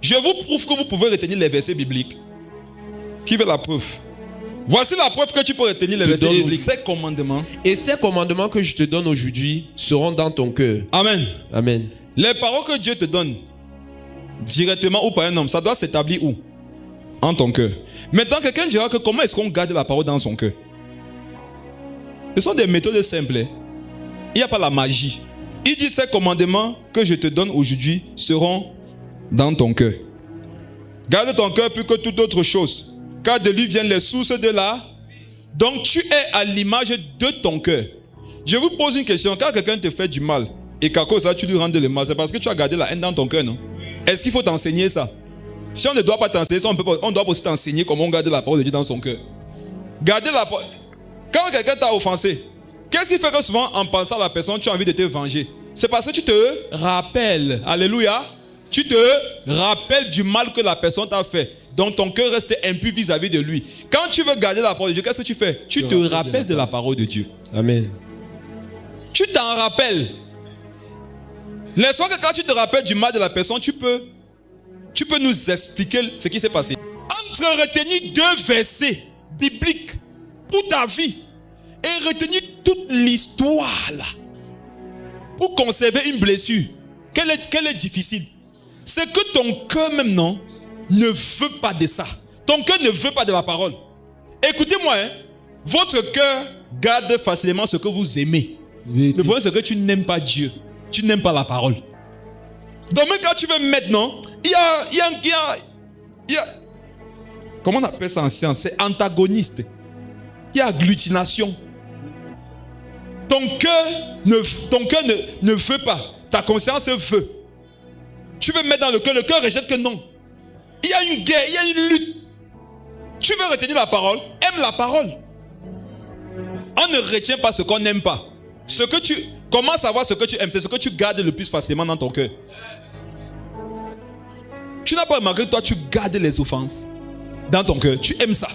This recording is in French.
Je vous prouve que vous pouvez retenir les versets bibliques. Qui veut la preuve? Voici la preuve que tu peux retenir les versets bibliques. Ces commandements. Et ces commandements que je te donne aujourd'hui seront dans ton cœur. Amen. Amen. Les paroles que Dieu te donne, directement ou par un homme, ça doit s'établir où? En ton cœur. Maintenant, quelqu'un dira que comment est-ce qu'on garde la parole dans son cœur? Ce sont des méthodes simples. Il n'y a pas la magie. Il dit ces commandements que je te donne aujourd'hui seront dans ton cœur. Garde ton cœur plus que toute autre chose, car de lui viennent les sources de la... Donc tu es à l'image de ton cœur. Je vous pose une question. Quand quelqu'un te fait du mal et qu'à cause de ça tu lui rends le mal, c'est parce que tu as gardé la haine dans ton cœur, non? Est-ce qu'il faut t'enseigner ça? Si on ne doit pas t'enseigner ça, on doit aussi t'enseigner comment on garde la parole de Dieu dans son cœur. Garder la parole. Quand quelqu'un t'a offensé, qu'est-ce qui fait que souvent en pensant à la personne, tu as envie de te venger? C'est parce que tu te rappelles. Alléluia. Tu te rappelles du mal que la personne t'a fait. Donc ton cœur reste impur vis-à-vis de lui. Quand tu veux garder la parole de Dieu, qu'est-ce que tu fais? Tu te rappelles de la parole de Dieu. Amen. Tu t'en rappelles. Laisse-moi que quand tu te rappelles du mal de la personne, tu peux nous expliquer ce qui s'est passé. Entre retenir 2 versets bibliques pour ta vie et retenir toute l'histoire là, pour conserver une blessure, quelle est difficile? C'est que ton cœur même non ne veut pas de ça. Ton cœur ne veut pas de la parole. Écoutez-moi, hein, votre cœur garde facilement ce que vous aimez. Le problème c'est que tu n'aimes pas Dieu. Tu n'aimes pas la parole. Donc même quand tu veux maintenant, il y a comment on appelle ça en science? C'est antagoniste. Il y a agglutination. Ton cœur ne veut pas. Ta conscience veut. Tu veux mettre dans le cœur rejette que non. Il y a une guerre, il y a une lutte. Tu veux retenir la parole, aime la parole. On ne retient pas ce qu'on n'aime pas. Comment savoir ce que tu aimes? C'est ce que tu gardes le plus facilement dans ton cœur. Tu n'as pas remarqué que toi tu gardes les offenses dans ton cœur. Tu aimes ça.